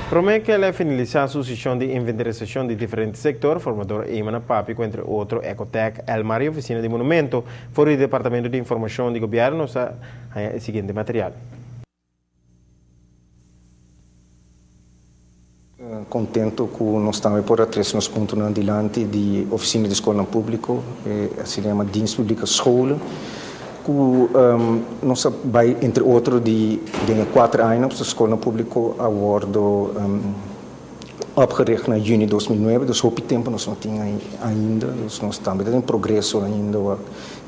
Promete que ela finalizar a sucessão de inventarização de diferentes sectores, formador Eamon Papico, entre outros, Ecotec, Elmar e Oficina de Monumento, fora o Departamento de Informação do Governo, está o seguinte material. Contento com nós estamos por três nos pontos adiante de oficina de escola pública, se chama dienst publieke scholen. Nós vai entre outros de 4 anos de escola pública awardo opgericht em junho de 2009, dus hoop tempo nós não tínhamos ainda, dus nós estamos em progresso ainda,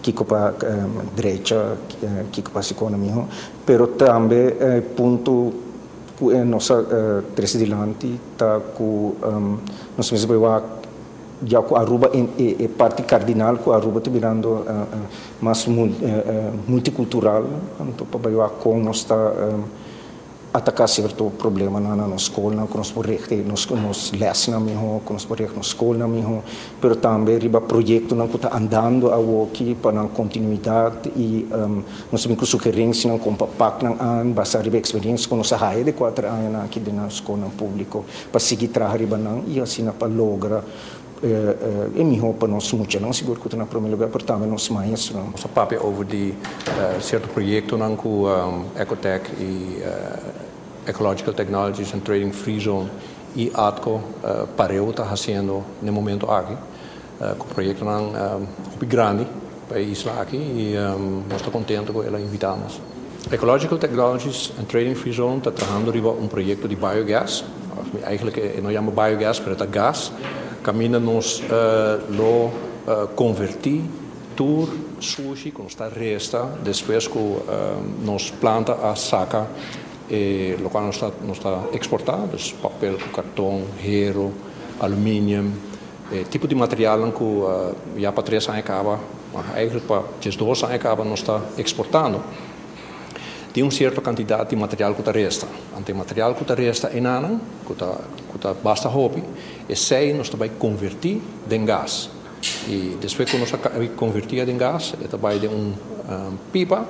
kiko para direita, kiko para a economia, pero também ponto nossa presidente está com nós mesmos já com Aruba é parte cardinal com Aruba está virando mais multicultural, então para com nós está atacar certo problema na escola, com nós projetos, nos les na minha, com nós projetos na escola na minha, pero também riba projeto não está andando aqui para continuidade e nós temos sugerência não com papak não an, basta riba experiência com nossa raia de 4 anos aqui na escola pública para seguir trabalhar riba não e assim para lograr é melhor para nós muito não seguro que na primeiro lugar por também nós mais não. Nossa papo over de certo projeto não com Ecotec e Ecological Technologies and Trading Free Zone e ATCO pareu está fazendo no momento aqui com o projeto não grande para a isla aqui e nós estamos contentes com ela invitamos. Ecological Technologies and Trading Free Zone está trabalhando em projeto de biogás, eigenlijk não chama biogás, mas é gás. Camina nos lo convertir tur sushi com esta resta depois que nos planta a saca e lo qual nos está exportado papel cartão hierro alumínio tipo de material que já para 3 anos acaba eigenlijk para 2 anos acaba nos está exportando tem certa quantidade de material que resta. Ante material que resta em ano, que basta hobby, e sei nós também convertir em gás. E depois que nós convertir em gás, é também de pipa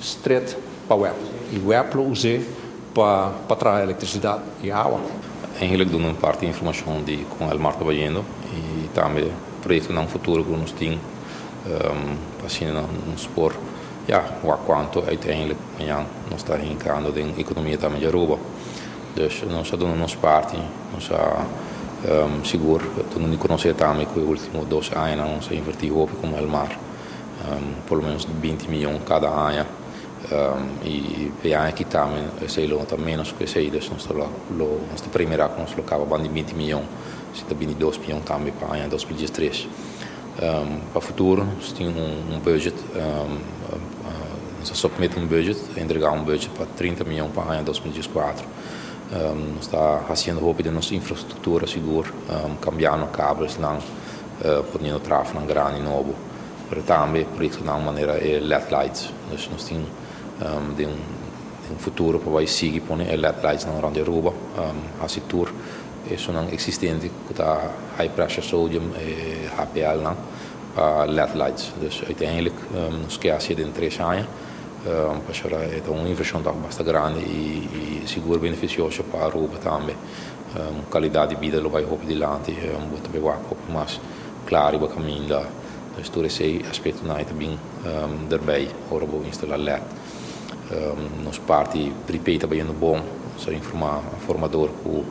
straight para o web. E o web lo use para trazer eletricidade e água. Eigenlijk doen we een parte informação com o Elmar trabalhando e também projeto no futuro que nós temos assim um spor. Ja, quanto uiteindelijk nós está entrando em economia também de Aruba. Dus nós doen nossa parte, nós seguro, não conhecer também que os últimos 2 anos nós investimos como Elmar, pelo menos 20 milhões cada ano. E aqui também sei lá menos que sei, dus nós a primeira que nós colocava de 20 milhões, se está 22 milhões também para o ano 2013. Para o futuro, nós temos budget, nós submetemos budget, entregar budget para 30 milhões para o ano 2014. Nós está fazendo roupa de nossa infraestrutura segura, cambiando cabos, podendo tráfego grande e novo. Mas também, por isso, de uma maneira, LED lights. Nós temos de futuro para seguir com LED lights na Rande Aruba, a setor. Isso não existente que está high pressure sodium e HPL não para LED lights. Dus uiteindelijk nos quer assim de 3 anos para chegar é uma investição bastante grande e seguro beneficioso para a Aruba também. Qualidade de vida lo vai roupa de lante muito bem mais claro para caminho lá. Dus todo esse aspecto não é também daarbij ora vou instalar LED. Nos parte prepara bem no bom, só informar formador o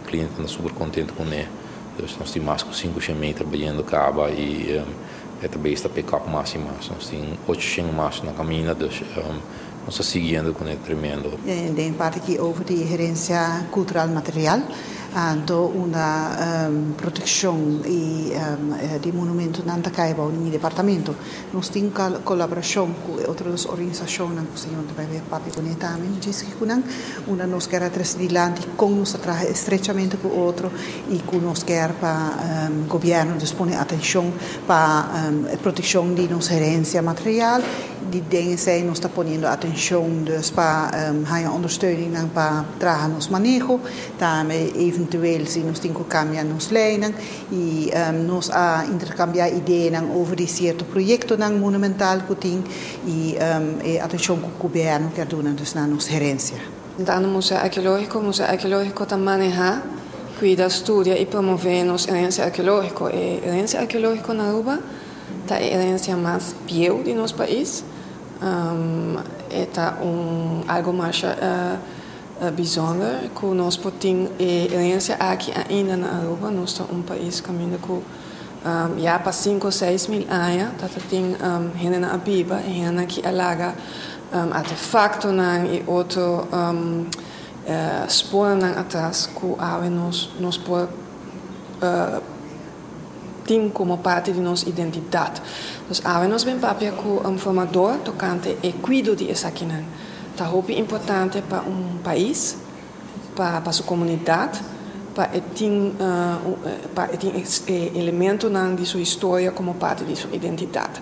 cliente está super contente com ele. Dus nós temos mais de 500 metros trabalhando cabo e também está pick-up máxima. Nós temos 800 mais na caminha, dus nós estamos seguindo com ele tremendo. De parte aqui over de gerência cultural material, do uma proteção e de monumento na Antacaiba, no departamento. Nós temos colaboração com outras organizações, que se chamam também Papi também, diz que uma nós quer atrás com nós trabalha estreitamente com outro e que nós quer para o governo dispõe atenção para a proteção de nossa herência material, de dingen nós está pondo atenção para a ondersteuning para trabalhar nos manejo, também eventueel se nós temos que cambiar nos leiding e nós a intercambiar ideias over die certo projeto monumental que tem e atenção que o governo quer dar na nossa herência. Então, no Museu Arqueológico está manejar, cuida, estudia e promove a herência arqueológica. E a herência arqueológica na Aruba está a herência mais fiel de nosso país. Está algo mais bijzonder que nós temos herência aqui ainda na Aruba. Nós estamos país caminhando com já para 5 ou 6 mil anos. Tem gente na Abiba, gente que alaga artefactos e outro sporen atrás que nós podemos ter como parte de nossa identidade. Então, nós bem papel que formador tocante e cuido de essa aqui. Tá muito importante para país, para sua comunidade, para ter elemento de sua história como parte de sua identidade.